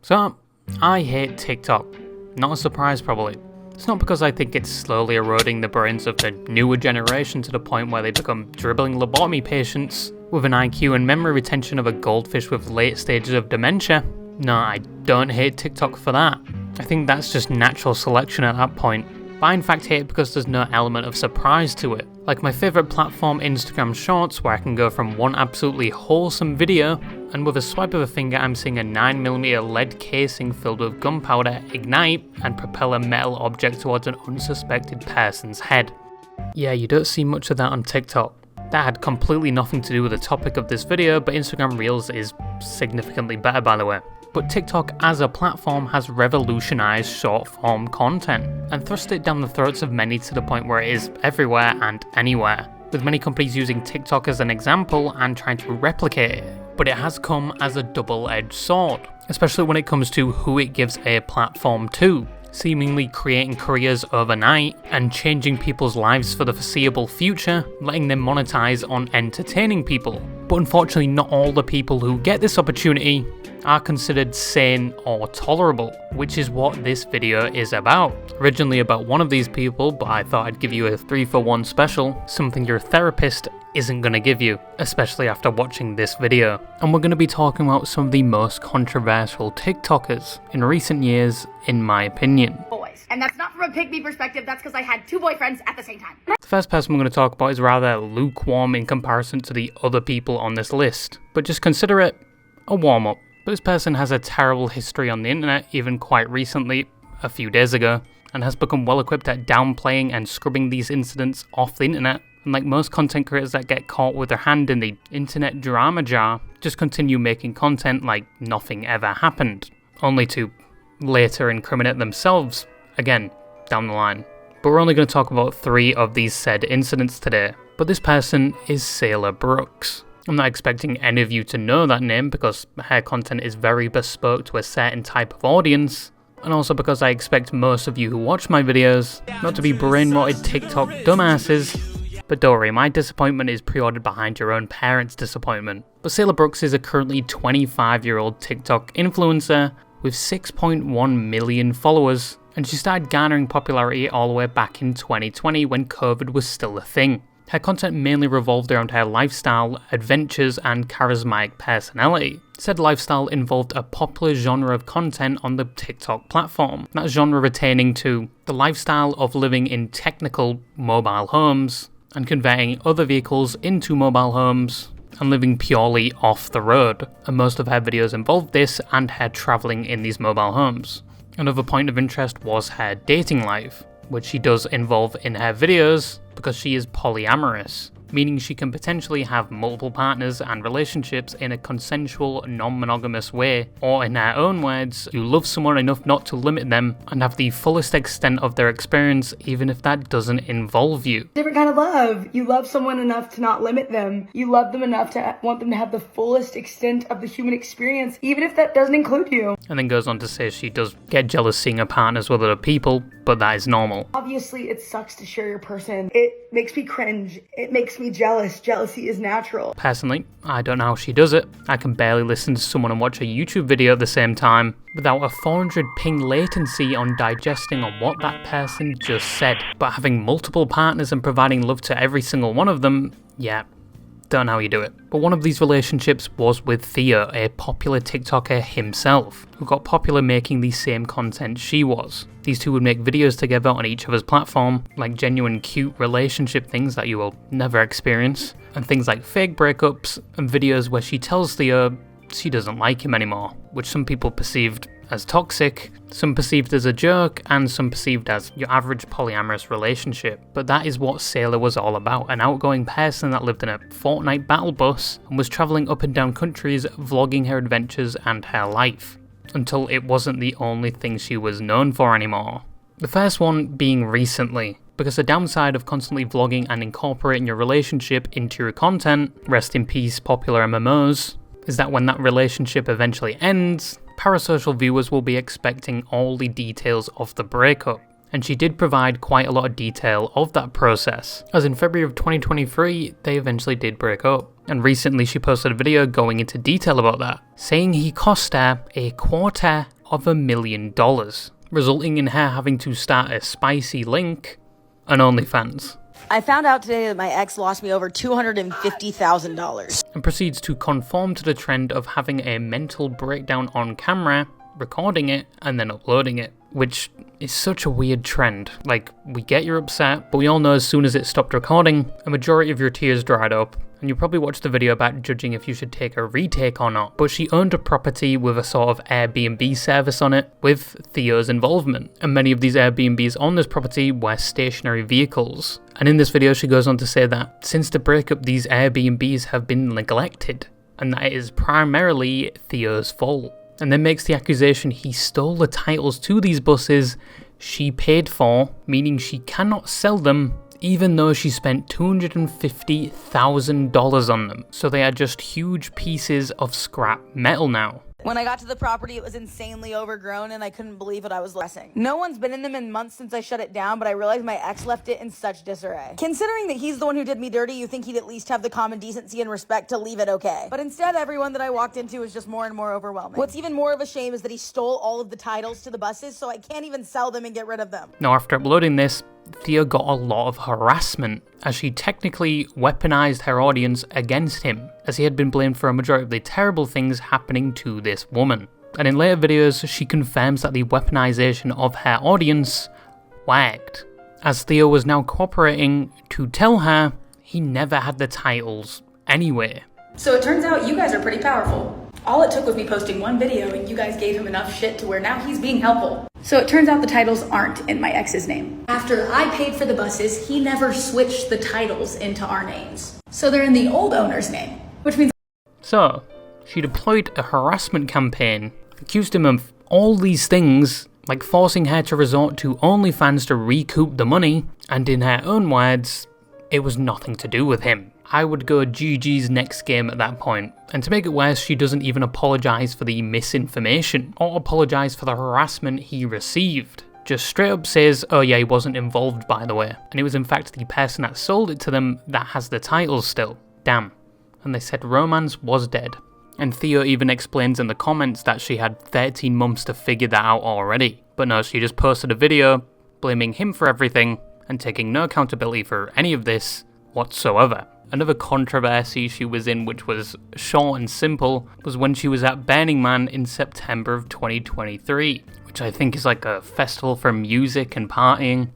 So, I hate TikTok. Not a surprise probably. It's not because I think it's slowly eroding the brains of the newer generation to the point where they become dribbling lobotomy patients with an IQ and memory retention of a goldfish with late stages of dementia. No, I don't hate TikTok for that. I think that's just natural selection at that point. But I in fact hate it because there's no element of surprise to it. Like my favourite platform, Instagram Shorts, where I can go from one absolutely wholesome video, and with a swipe of a finger I'm seeing a 9mm lead casing filled with gunpowder ignite and propel a metal object towards an unsuspected person's head. Yeah, you don't see much of that on TikTok. That had completely nothing to do with the topic of this video, but Instagram Reels is significantly better by the way. But TikTok as a platform has revolutionised short-form content and thrust it down the throats of many to the point where it is everywhere and anywhere, with many companies using TikTok as an example and trying to replicate it. But it has come as a double-edged sword, especially when it comes to who it gives a platform to, seemingly creating careers overnight and changing people's lives for the foreseeable future, letting them monetize on entertaining people. But unfortunately, not all the people who get this opportunity are considered sane or tolerable, which is what this video is about. Originally about one of these people, but I thought I'd give you a 3-for-1 special, something your therapist isn't going to give you, especially after watching this video. And we're going to be talking about some of the most controversial TikTokers in recent years, in my opinion. Boys. And that's not from a pick-me perspective, that's because I had 2 boyfriends at the same time. The first person we're going to talk about is rather lukewarm in comparison to the other people on this list, but just consider it a warm-up. But this person has a terrible history on the internet, even quite recently, a few days ago, and has become well equipped at downplaying and scrubbing these incidents off the internet. And like most content creators that get caught with their hand in the internet drama jar, just continue making content like nothing ever happened, only to later incriminate themselves, again, down the line. But we're only going to talk about 3 of these said incidents today. But this person is Saor Brooks. I'm not expecting any of you to know that name because her content is very bespoke to a certain type of audience, and also because I expect most of you who watch my videos not to be brain-rotted TikTok dumbasses. But don't worry, my disappointment is pre-ordered behind your own parents' disappointment. But Saor Brooks is a currently 25-year-old TikTok influencer with 6.1 million followers, and she started garnering popularity all the way back in 2020 when COVID was still a thing. Her content mainly revolved around her lifestyle, adventures, and charismatic personality. Said lifestyle involved a popular genre of content on the TikTok platform, that genre retaining to the lifestyle of living in technical mobile homes and converting other vehicles into mobile homes and living purely off the road. And most of her videos involved this and her travelling in these mobile homes. Another point of interest was her dating life, which she does involve in her videos because she is polyamorous, meaning she can potentially have multiple partners and relationships in a consensual, non-monogamous way, or in her own words, you love someone enough not to limit them and have the fullest extent of their experience even if that doesn't involve you. Different kind of love. You love someone enough to not limit them. You love them enough to want them to have the fullest extent of the human experience, even if that doesn't include you. And then goes on to say she does get jealous seeing her partners with other people, but that is normal. Obviously, it sucks to share your person. It makes me cringe. It makes me jealous. Jealousy is natural. Personally, I don't know how she does it. I can barely listen to someone and watch a YouTube video at the same time without a 400 ping latency on digesting on what that person just said. But having multiple partners and providing love to every single one of them, yeah, don't know how you do it. But one of these relationships was with Theo, a popular TikToker himself, who got popular making the same content she was. These two would make videos together on each other's platform, like genuine cute relationship things that you will never experience, and things like fake breakups, and videos where she tells Theo she doesn't like him anymore, which some people perceived as toxic, some perceived as a joke, and some perceived as your average polyamorous relationship. But that is what Saor was all about, an outgoing person that lived in a Fortnite battle bus and was travelling up and down countries vlogging her adventures and her life, until it wasn't the only thing she was known for anymore. The first one being recently, because the downside of constantly vlogging and incorporating your relationship into your content, rest in peace popular MMOs, is that when that relationship eventually ends, parasocial viewers will be expecting all the details of the breakup. And she did provide quite a lot of detail of that process, as in February of 2023, they eventually did break up. And recently she posted a video going into detail about that, saying he cost her $250,000, resulting in her having to start a spicy link on OnlyFans. I found out today that my ex lost me over $250,000. And proceeds to conform to the trend of having a mental breakdown on camera, recording it, and then uploading it. Which is such a weird trend. Like, we get you're upset, but we all know as soon as it stopped recording, a majority of your tears dried up. And you probably watched the video about judging if you should take a retake or not. But she owned a property with a sort of Airbnb service on it, with Theo's involvement. And many of these Airbnbs on this property were stationary vehicles. And in this video she goes on to say that since the breakup, these Airbnbs have been neglected, and that it is primarily Theo's fault. And then makes the accusation he stole the titles to these buses she paid for, meaning she cannot sell them even though she spent $250,000 on them. So they are just huge pieces of scrap metal now. When I got to the property, it was insanely overgrown and I couldn't believe what I was guessing. No one's been in them in months since I shut it down, but I realized my ex left it in such disarray. Considering that he's the one who did me dirty, you think he'd at least have the common decency and respect to leave it okay. But instead, everyone that I walked into was just more and more overwhelming. What's even more of a shame is that he stole all of the titles to the buses, so I can't even sell them and get rid of them. Now, after uploading this, Theo got a lot of harassment, as she technically weaponized her audience against him, as he had been blamed for a majority of the terrible things happening to this woman. And in later videos, she confirms that the weaponization of her audience worked, as Theo was now cooperating to tell her he never had the titles anyway. So it turns out you guys are pretty powerful. All it took was me posting one video and you guys gave him enough shit to where now he's being helpful. So it turns out the titles aren't in my ex's name. After I paid for the buses, he never switched the titles into our names. So they're in the old owner's name, which means... So, she deployed a harassment campaign, accused him of all these things, like forcing her to resort to OnlyFans to recoup the money, and in her own words, it was nothing to do with him. I would go GG's next game at that point. And to make it worse, she doesn't even apologise for the misinformation, or apologise for the harassment he received. Just straight up says, oh yeah, he wasn't involved by the way, and it was in fact the person that sold it to them that has the titles still. Damn. And they said romance was dead. And Theo even explains in the comments that she had 13 months to figure that out already. But no, she just posted a video blaming him for everything and taking no accountability for any of this whatsoever. Another controversy she was in, which was short and simple, was when she was at Burning Man in September of 2023, which I think is like a festival for music and partying.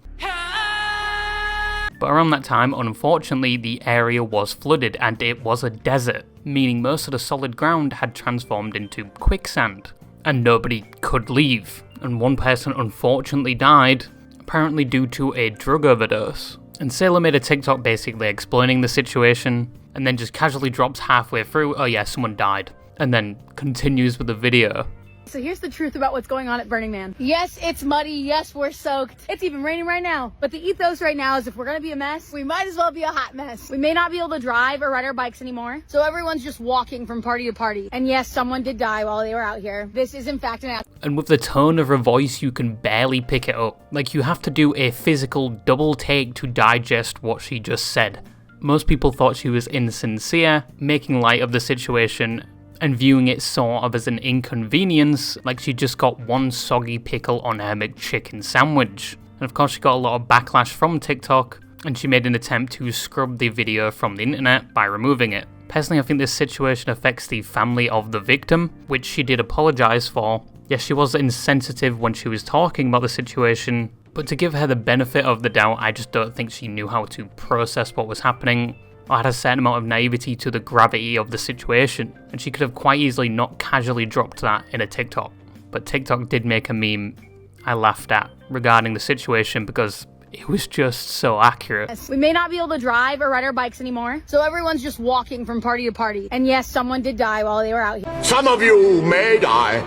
But around that time, unfortunately, the area was flooded and it was a desert, meaning most of the solid ground had transformed into quicksand, and nobody could leave. And one person unfortunately died, apparently due to a drug overdose. And Sailor made a TikTok basically explaining the situation, and then just casually drops halfway through, oh yeah, someone died, and then continues with the video. So here's the truth about what's going on at Burning Man. Yes, it's muddy. Yes, we're soaked. It's even raining right now. But the ethos right now is if we're gonna be a mess, we might as well be a hot mess. We may not be able to drive or ride our bikes anymore, so everyone's just walking from party to party. And yes, someone did die while they were out here. This is in fact an accident. And with the tone of her voice, you can barely pick it up. Like, you have to do a physical double take to digest what she just said. Most people thought she was insincere, making light of the situation, and viewing it sort of as an inconvenience, like she just got one soggy pickle on her McChicken sandwich. And of course she got a lot of backlash from TikTok, and she made an attempt to scrub the video from the internet by removing it. Personally, I think this situation affects the family of the victim, which she did apologise for. Yes, she was insensitive when she was talking about the situation, but to give her the benefit of the doubt, I just don't think she knew how to process what was happening, or had a certain amount of naivety to the gravity of the situation, and she could have quite easily not casually dropped that in a TikTok. But TikTok did make a meme I laughed at regarding the situation because it was just so accurate. Yes, we may not be able to drive or ride our bikes anymore, so everyone's just walking from party to party. And yes, someone did die while they were out here. Some of you may die,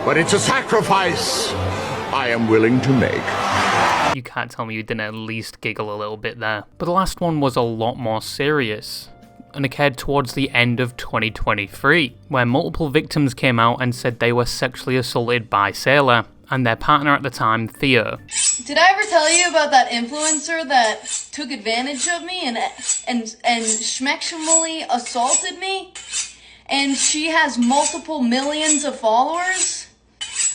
but it's a sacrifice I am willing to make. You can't tell me you didn't at least giggle a little bit there. But the last one was a lot more serious, and occurred towards the end of 2023, where multiple victims came out and said they were sexually assaulted by Sailor and their partner at the time, Theo. Did I ever tell you about that influencer that took advantage of me and schmeximally assaulted me? And she has multiple millions of followers?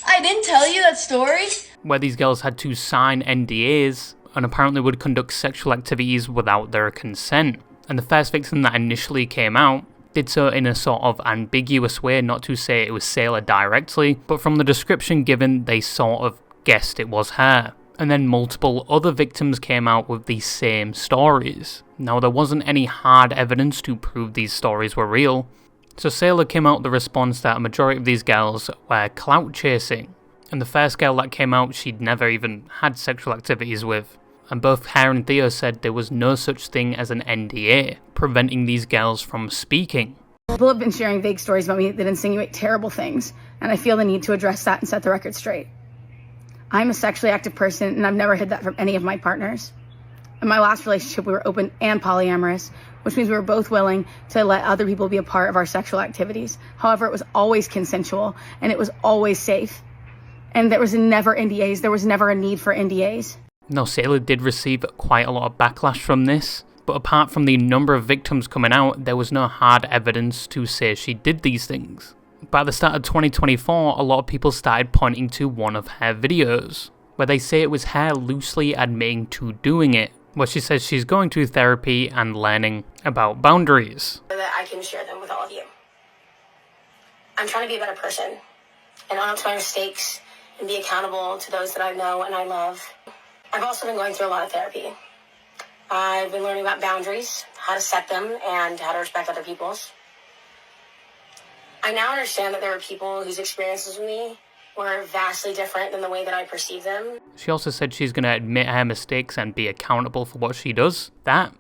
I didn't tell you that story. Where these girls had to sign NDAs and apparently would conduct sexual activities without their consent. And the first victim that initially came out did so in a sort of ambiguous way, not to say it was Sailor directly, but from the description given, they sort of guessed it was her. And then multiple other victims came out with the same stories. Now, there wasn't any hard evidence to prove these stories were real, so Sailor came out with the response that a majority of these girls were clout chasing. And the first girl that came out, she'd never even had sexual activities with. And both her and Theo said there was no such thing as an NDA, preventing these girls from speaking. People have been sharing vague stories about me that insinuate terrible things, and I feel the need to address that and set the record straight. I'm a sexually active person, and I've never hid that from any of my partners. In my last relationship, we were open and polyamorous, which means we were both willing to let other people be a part of our sexual activities. However, it was always consensual, and it was always safe. And there was never NDAs. There was never a need for NDAs. Now, Sailor did receive quite a lot of backlash from this, but apart from the number of victims coming out, there was no hard evidence to say she did these things. By the start of 2024, a lot of people started pointing to one of her videos, where they say it was her loosely admitting to doing it, where she says she's going to therapy and learning about boundaries. So that I can share them with all of you. I'm trying to be a better person and own up to my mistakes and be accountable to those that I know and I love. I've also been going through a lot of therapy. I've been learning about boundaries, how to set them, and how to respect other people's. I now understand that there are people whose experiences with me were vastly different than the way that I perceive them. She also said she's going to admit her mistakes and be accountable for what she does. That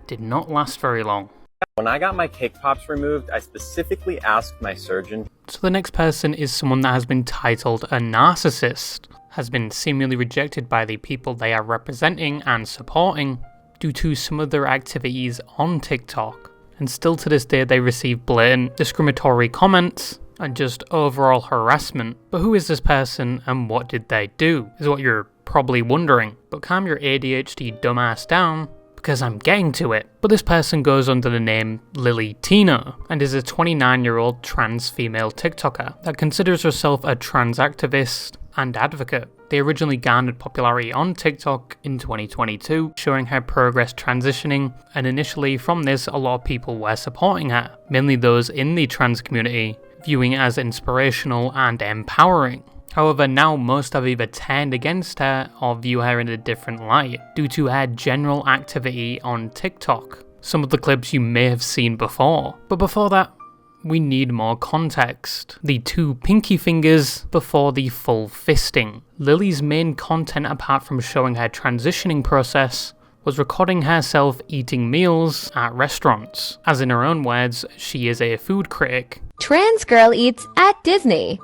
did not last very long. When I got my cake pops removed, I specifically asked my surgeon. So the next person is someone that has been titled a narcissist, has been seemingly rejected by the people they are representing and supporting due to some of their activities on TikTok. And still to this day they receive blatant discriminatory comments and just overall harassment. But who is this person and what did they do, is what you're probably wondering. But calm your ADHD dumbass down, because I'm getting to it. But this person goes under the name Lily Tina and is a 29-year-old trans female TikToker that considers herself a trans activist and advocate. They originally garnered popularity on TikTok in 2022, showing her progress transitioning, and initially from this a lot of people were supporting her, mainly those in the trans community, viewing it as inspirational and empowering. However, now most have either turned against her or view her in a different light, due to her general activity on TikTok. Some of the clips you may have seen before, but before that, we need more context. The 2 pinky fingers before the full fisting. Lily's main content, apart from showing her transitioning process, was recording herself eating meals at restaurants. As in her own words, she is a food critic. Trans girl eats at Disney.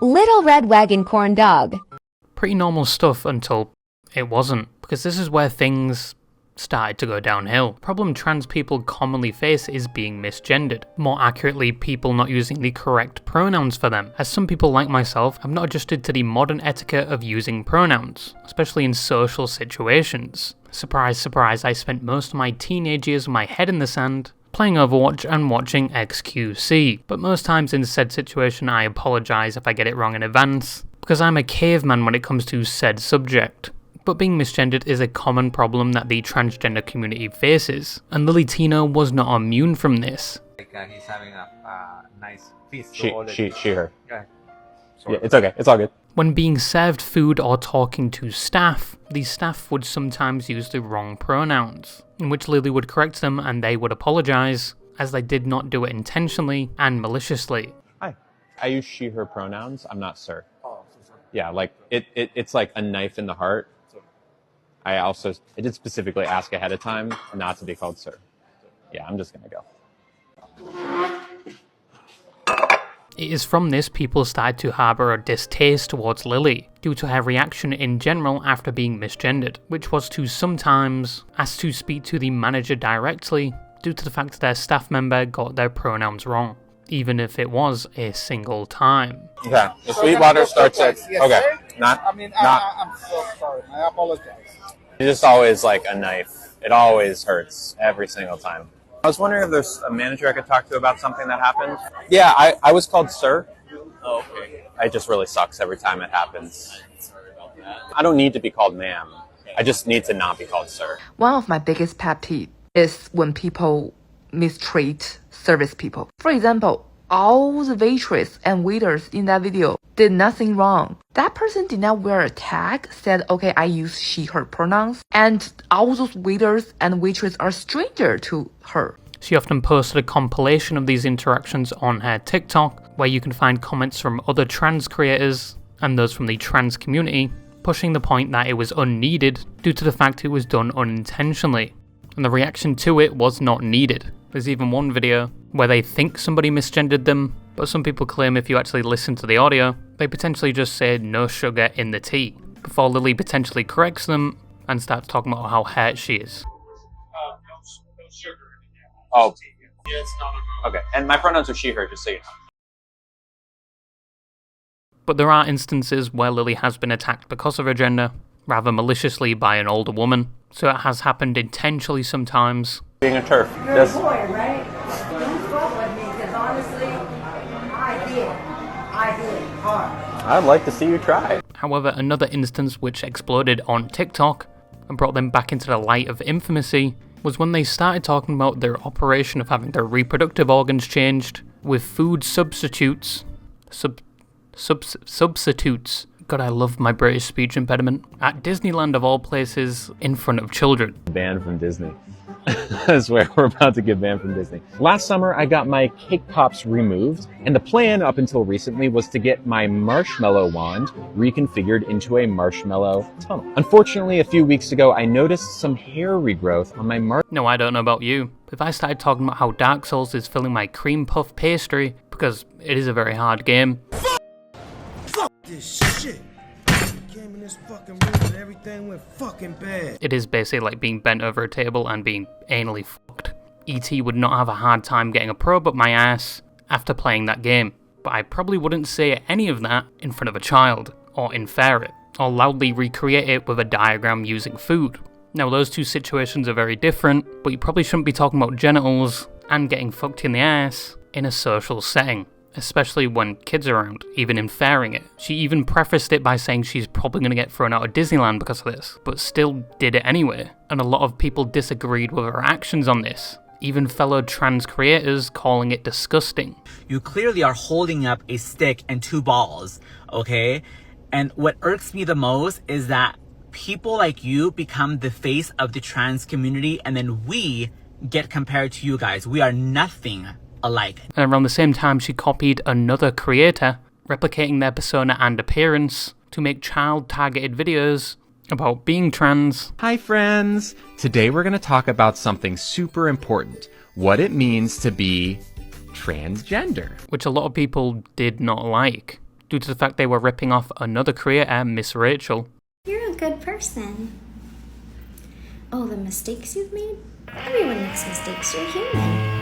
Little red wagon corn dog. Pretty normal stuff until it wasn't, because this is where things started to go downhill. The problem trans people commonly face is being misgendered. More accurately, people not using the correct pronouns for them, as some people like myself have not adjusted to the modern etiquette of using pronouns, especially in social situations. Surprise, surprise, I spent most of my teenage years with my head in the sand, playing Overwatch and watching XQC, but most times in said situation I apologise if I get it wrong in advance, because I'm a caveman when it comes to said subject. But being misgendered is a common problem that the transgender community faces, and Lily Tina was not immune from this. He's having a nice feast. She, her. Yeah. Yeah, it's okay, it's all good. When being served food or talking to staff, the staff would sometimes use the wrong pronouns, in which Lily would correct them and they would apologise, as they did not do it intentionally and maliciously. Hi. I use she, her pronouns, I'm not sir. Yeah, like, it's like a knife in the heart. I did specifically ask ahead of time not to be called sir. Yeah, I'm just gonna go. It is from this people started to harbour a distaste towards Lily, due to her reaction in general after being misgendered, which was to sometimes ask to speak to the manager directly, due to the fact that their staff member got their pronouns wrong. even if it was a single time. Okay, the sweet water starts at, okay, not, I'm so sorry. I apologize. it's just always like a knife. It always hurts every single time. I was wondering if there's a manager I could talk to about something that happened. Yeah, I was called sir. Oh, okay. It just really sucks every time it happens. I don't need to be called ma'am. I just need to not be called sir. One of my biggest pet peeves is when people mistreat service people. For example, all the waitress and waiters in that video did nothing wrong. That person did not wear a tag, said, okay, I use she, her pronouns, and all those waiters and waitress are stranger to her. She often posted a compilation of these interactions on her TikTok, where you can find comments from other trans creators and those from the trans community, pushing the point that it was unneeded due to the fact it was done unintentionally. And the reaction to it was not needed. There's even one video where they think somebody misgendered them, but some people claim if you actually listen to the audio, they potentially just say no sugar in the tea, before Lily potentially corrects them and starts talking about how hurt she is. No sugar. Oh, Yeah, it's not okay, and my pronouns are she, her, just so you know. But there are instances where Lily has been attacked because of her gender, rather maliciously by an older woman, so it has happened intentionally sometimes. Being a turf. You're a boy, right? Don't fuck with me, because honestly, I did hard. I'd like to see you try. However, another instance which exploded on TikTok and brought them back into the light of infamousy was when they started talking about their operation of having their reproductive organs changed with food substitutes. Substitutes. God, I love my British speech impediment. At Disneyland of all places, in front of children. Banned from Disney. I swear, we're about to get banned from Disney. Last summer, I got my cake pops removed, and the plan up until recently was to get my marshmallow wand reconfigured into a marshmallow tunnel. Unfortunately, a few weeks ago, I noticed some hair regrowth on my No, I don't know about you. If I started talking about how Dark Souls is filling my cream puff pastry, because it is a very hard game. Fuck this shit. Came in this fucking room and everything went fucking bad. It is basically like being bent over a table and being anally fucked. E.T. would not have a hard time getting a probe up my ass after playing that game, but I probably wouldn't say any of that in front of a child, or infer it, or loudly recreate it with a diagram using food. Now those two situations are very different, but you probably shouldn't be talking about genitals and getting fucked in the ass in a social setting. Especially when kids are around, even inferring it. She even prefaced it by saying she's probably going to get thrown out of Disneyland because of this, but still did it anyway. And a lot of people disagreed with her actions on this, even fellow trans creators calling it disgusting. You clearly are holding up a stick and two balls, okay? And what irks me the most is that people like you become the face of the trans community, and then we get compared to you guys. We are nothing alike. And around the same time, she copied another creator, replicating their persona and appearance to make child-targeted videos about being trans. Hi friends! Today we're going to talk about something super important. What it means to be transgender. Which a lot of people did not like, due to the fact they were ripping off another creator, Miss Rachel. You're a good person. Oh, the mistakes you've made? Everyone makes mistakes, you're human.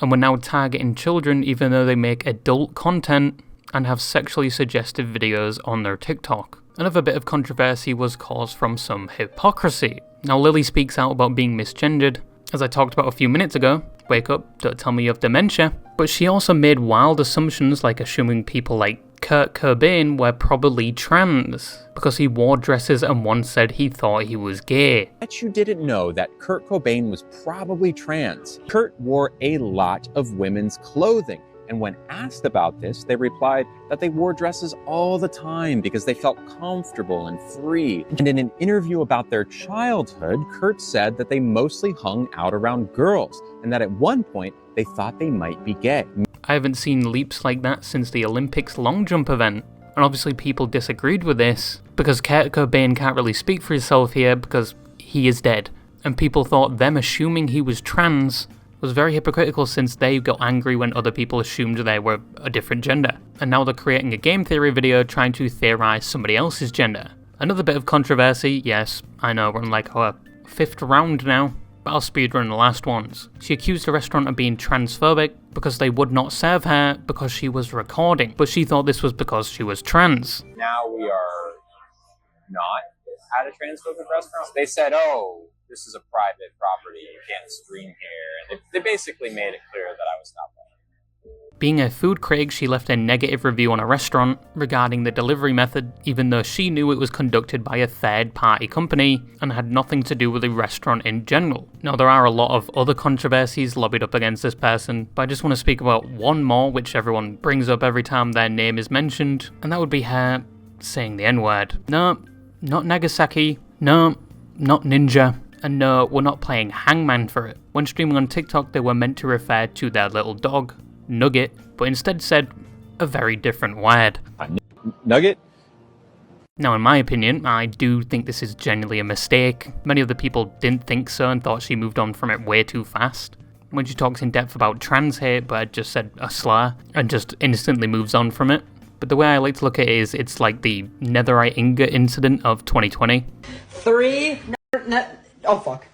And we're now targeting children even though they make adult content and have sexually suggestive videos on their TikTok. Another bit of controversy was caused from some hypocrisy. Now Lily speaks out about being misgendered, as I talked about a few minutes ago. Wake up, don't tell me you have dementia. But she also made wild assumptions like assuming people like Kurt Cobain were probably trans because he wore dresses and once said he thought he was gay. I bet you didn't know that Kurt Cobain was probably trans. Kurt wore a lot of women's clothing, and when asked about this, they replied that they wore dresses all the time because they felt comfortable and free. And in an interview about their childhood, Kurt said that they mostly hung out around girls, and that at one point they thought they might be gay. I haven't seen leaps like that since the Olympics long jump event, and obviously people disagreed with this because Kurt Cobain can't really speak for himself here because he is dead, and people thought them assuming he was trans was very hypocritical since they got angry when other people assumed they were a different gender, and now they're creating a game theory video trying to theorize somebody else's gender. Another bit of controversy, yes, I know we're in like our 5th round now, but I'll speedrun the last ones. She accused the restaurant of being transphobic because they would not serve her because she was recording, but she thought this was because she was trans. Now we are not at a transphobic restaurant. They said, oh, this is a private property, you can't stream here. And they basically made it clear that I was not welcome. Being a food critic, she left a negative review on a restaurant regarding the delivery method, even though she knew it was conducted by a third-party company and had nothing to do with the restaurant in general. Now, there are a lot of other controversies lobbied up against this person, but I just want to speak about one more, which everyone brings up every time their name is mentioned, and that would be her saying the N-word. No, not Nagasaki. No, not ninja. And no, we're not playing hangman for it. When streaming on TikTok, they were meant to refer to their little dog, Nugget, but instead said a very different word. Nugget? Now, in my opinion, I do think this is genuinely a mistake. Many of the people didn't think so and thought she moved on from it way too fast. When she talks in depth about trans hate, but had just said a slur and just instantly moves on from it. But the way I like to look at it is, it's like the netherite ingot incident of 2020. Oh fuck.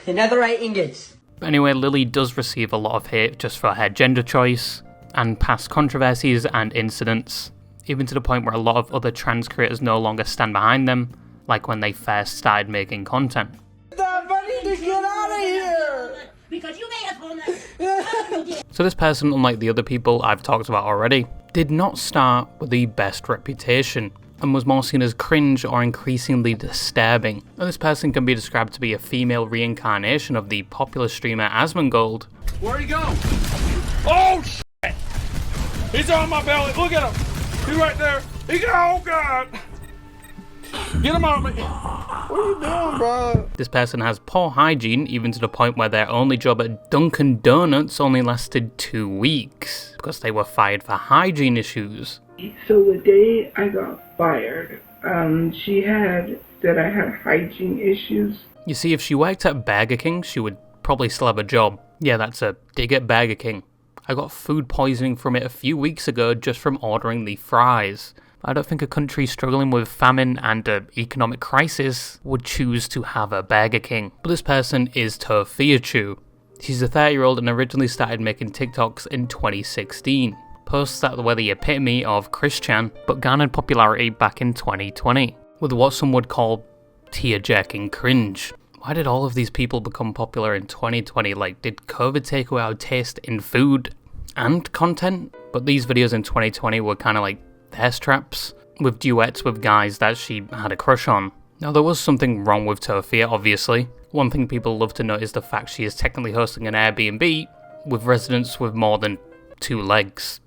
The netherite ingots. But anyway, Lily does receive a lot of hate just for her gender choice and past controversies and incidents, even to the point where a lot of other trans creators no longer stand behind them, like when they first started making content. I need to get out of here! Because you made us homeless. So this person, unlike the other people I've talked about already, did not start with the best reputation, and was more seen as cringe or increasingly disturbing. And this person can be described to be a female reincarnation of the popular streamer Asen Gold. Where'd he go? Oh, shit! He's on my belly. Look at him. He's right there. Oh, God. Get him on me. What are you doing, bro? This person has poor hygiene, even to the point where their only job at Dunkin' Donuts only lasted 2 weeks, because they were fired for hygiene issues. So the day I got fired, she had said I had hygiene issues. You see, if she worked at Burger King, she would probably still have a job. Yeah, that's a dig at Burger King. I got food poisoning from it a few weeks ago just from ordering the fries. I don't think a country struggling with famine and an economic crisis would choose to have a Burger King. But this person is Turfy. She's a 30-year-old and originally started making TikToks in 2016. Posts that were the epitome of Christian, but garnered popularity back in 2020, with what some would call tear-jerking cringe. Why did all of these people become popular in 2020? Like, did COVID take away our taste in food and content? But these videos in 2020 were kind of like thirst traps, with duets with guys that she had a crush on. Now, there was something wrong with Turfy, obviously. One thing people love to note is the fact she is technically hosting an Airbnb with residents with more than 2 legs.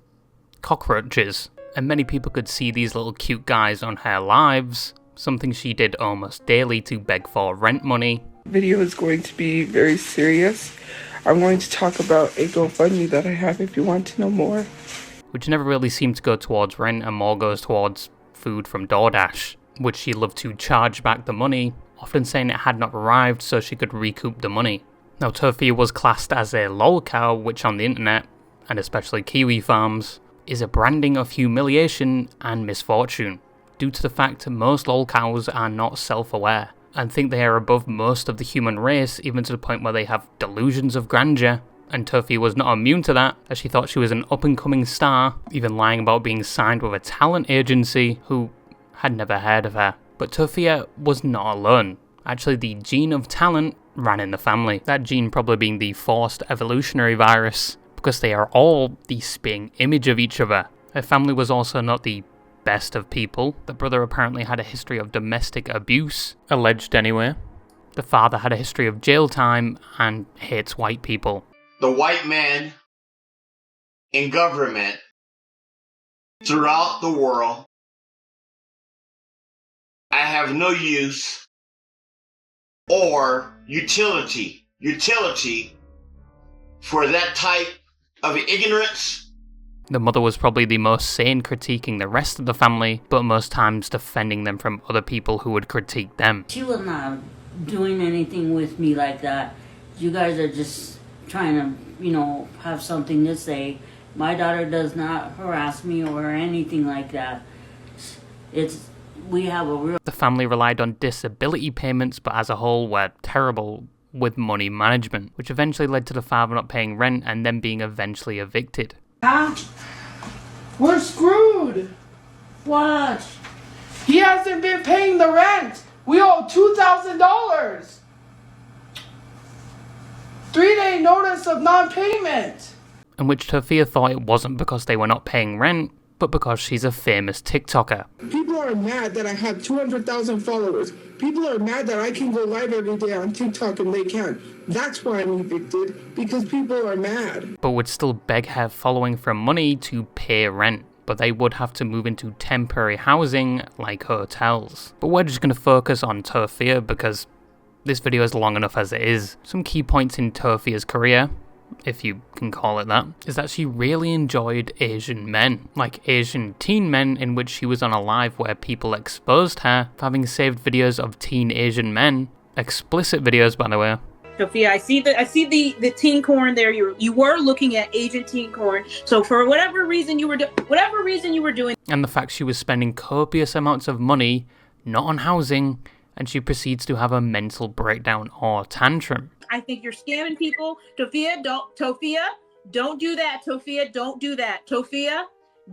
Cockroaches, and many people could see these little cute guys on her lives, something she did almost daily to beg for rent money. Video is going to be very serious. I'm going to talk about a GoFundMe that I have if you want to know more. Which never really seemed to go towards rent and more goes towards food from DoorDash, which she loved to charge back the money, often saying it had not arrived so she could recoup the money. Now, Turfy was classed as a lol cow, which on the internet, and especially Kiwi farms, is a branding of humiliation and misfortune, due to the fact that most lol cows are not self-aware, and think they are above most of the human race, even to the point where they have delusions of grandeur, and Turfy was not immune to that, as she thought she was an up-and-coming star, even lying about being signed with a talent agency who had never heard of her. But Turfy was not alone. Actually, the gene of talent ran in the family, that gene probably being the forced evolutionary virus, because they are all the spitting image of each other. Her family was also not the best of people. The brother apparently had a history of domestic abuse, alleged anyway. The father had a history of jail time and hates white people. The white man in government throughout the world, I have no use or utility for that type of ignorance. The mother was probably the most sane, critiquing the rest of the family, but most times defending them from other people who would critique them. She was not doing anything with me like that. You guys are just trying to, have something to say. My daughter does not harass me or anything like that. We have a real... The family relied on disability payments, but as a whole were terrible with money management, which eventually led to the father not paying rent and then being eventually evicted. We're screwed! What? He hasn't been paying the rent! We owe $2,000! 3-day notice of non-payment! In which Turfy thought it wasn't because they were not paying rent, but because she's a famous TikToker. People are mad that I have 200,000 followers. People are mad that I can go live every day on TikTok and they can't. That's why I'm evicted, because people are mad. But would still beg her following for money to pay rent. But they would have to move into temporary housing like hotels. But we're just going to focus on Turfy because this video is long enough as it is. Some key points in Turfy's career, if you can call it that, is that she really enjoyed Asian men, like Asian teen men, in which she was on a live where people exposed her for having saved videos of teen Asian men, explicit videos by the way. Sophia, I see the teen corn there. You were looking at Asian teen corn. So for whatever reason you were doing, and the fact she was spending copious amounts of money not on housing, and she proceeds to have a mental breakdown or tantrum. I think you're scamming people. Sophia, don't do that. Sophia, don't do that. Sophia,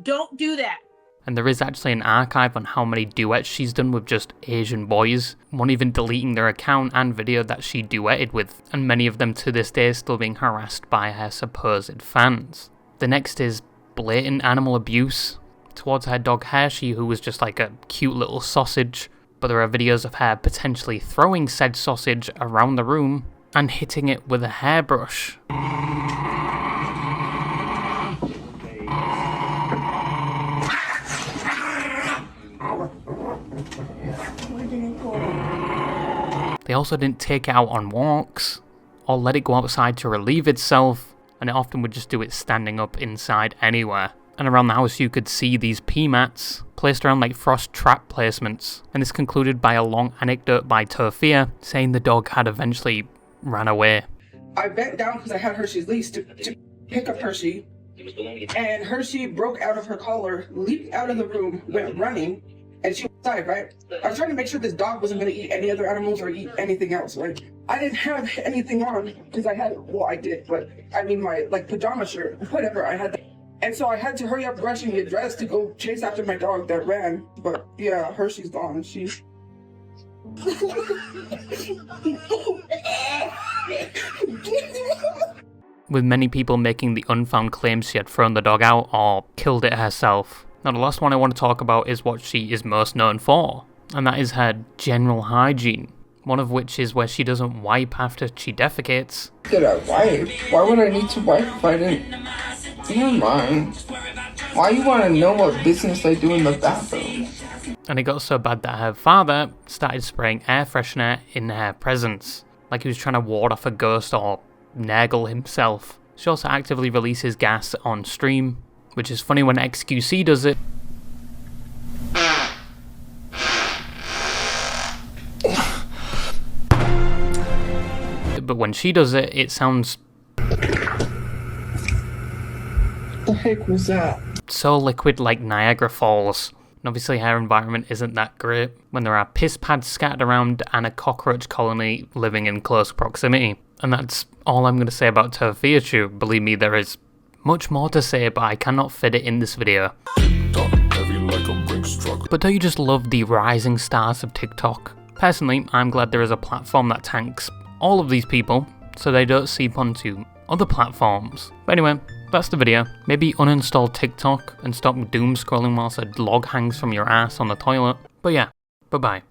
don't do that. And there is actually an archive on how many duets she's done with just Asian boys, one even deleting their account and video that she duetted with, and many of them to this day still being harassed by her supposed fans. The next is blatant animal abuse towards her dog Hershey, who was just like a cute little sausage, but there are videos of her potentially throwing said sausage around the room and hitting it with a hairbrush. They also didn't take it out on walks, or let it go outside to relieve itself, and it often would just do it standing up inside anywhere. And around the house you could see these pee mats placed around like frost trap placements, and this concluded by a long anecdote by Turfy saying the dog had eventually ran away. I bent down because I had Hershey's leash to pick up Hershey, and Hershey broke out of her collar, leaped out of the room, went running, and she was inside, right? I was trying to make sure this dog wasn't going to eat any other animals or eat anything else, right? I didn't have anything on because I had, well, I did, but I mean my like pajama shirt, whatever, I had that. And so I had to hurry up brush and get dressed to go chase after my dog that ran. But yeah, Hershey's gone. She's... With many people making the unfound claims she had thrown the dog out or killed it herself. Now the last one I want to talk about is what she is most known for, and that is her general hygiene. One of which is where she doesn't wipe after she defecates. Did I wipe? Why would I need to wipe if I didn't? Never mind. Why you want to know what business I do in the bathroom? And it got so bad that her father started spraying air freshener in her presence, like he was trying to ward off a ghost or Nagel himself. She also actively releases gas on stream, which is funny when XQC does it. But when she does it, it sounds... What the heck was that? So liquid like Niagara Falls. And obviously her environment isn't that great when there are piss pads scattered around and a cockroach colony living in close proximity. And that's all I'm going to say about Turfy. Believe me, there is much more to say, but I cannot fit it in this video. But don't you just love the rising stars of TikTok? Personally, I'm glad there is a platform that tanks all of these people so they don't seep onto other platforms. But anyway, that's the video. Maybe uninstall TikTok and stop doom scrolling whilst a log hangs from your ass on the toilet. But yeah, bye bye.